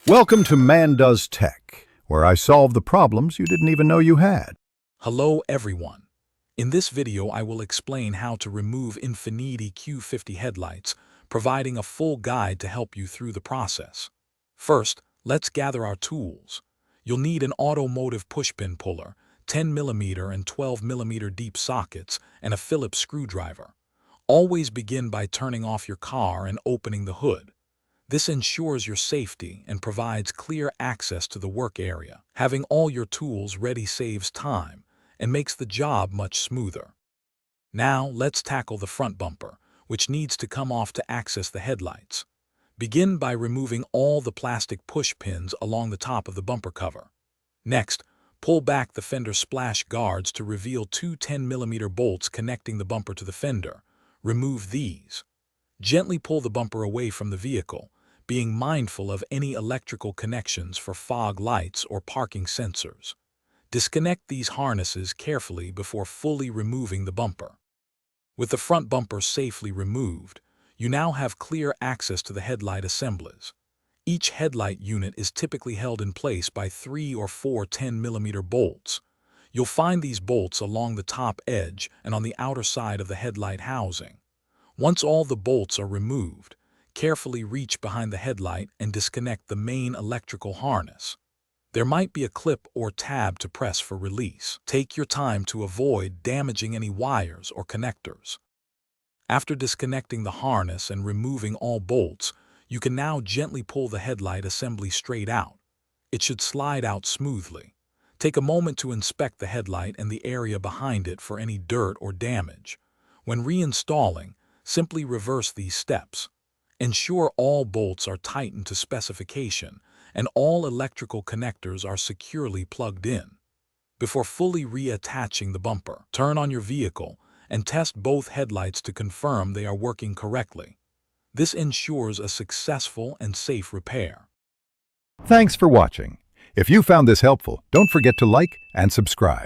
Welcome to Man Does Tech, where I solve the problems you didn't even know you had. Hello everyone. In this video I will explain how to remove Infiniti Q50 headlights, providing a full guide to help you through the process. First, let's gather our tools. You'll need an automotive pushpin puller, 10mm and 12mm deep sockets, and a Phillips screwdriver. Always begin by turning off your car and opening the hood. This ensures your safety and provides clear access to the work area. Having all your tools ready saves time and makes the job much smoother. Now let's tackle the front bumper, which needs to come off to access the headlights. Begin by removing all the plastic push pins along the top of the bumper cover. Next, pull back the fender splash guards to reveal two 10mm bolts connecting the bumper to the fender. Remove these. Gently pull the bumper away from the vehicle, being mindful of any electrical connections for fog lights or parking sensors. Disconnect these harnesses carefully before fully removing the bumper. With the front bumper safely removed, you now have clear access to the headlight assemblies. Each headlight unit is typically held in place by 3 or 4 10mm bolts. You'll find these bolts along the top edge and on the outer side of the headlight housing. Once all the bolts are removed, carefully reach behind the headlight and disconnect the main electrical harness. There might be a clip or tab to press for release. Take your time to avoid damaging any wires or connectors. After disconnecting the harness and removing all bolts, you can now gently pull the headlight assembly straight out. It should slide out smoothly. Take a moment to inspect the headlight and the area behind it for any dirt or damage. When reinstalling, simply reverse these steps. Ensure all bolts are tightened to specification and all electrical connectors are securely plugged in. Before fully reattaching the bumper, turn on your vehicle and test both headlights to confirm they are working correctly. This ensures a successful and safe repair. Thanks for watching. If you found this helpful, don't forget to like and subscribe.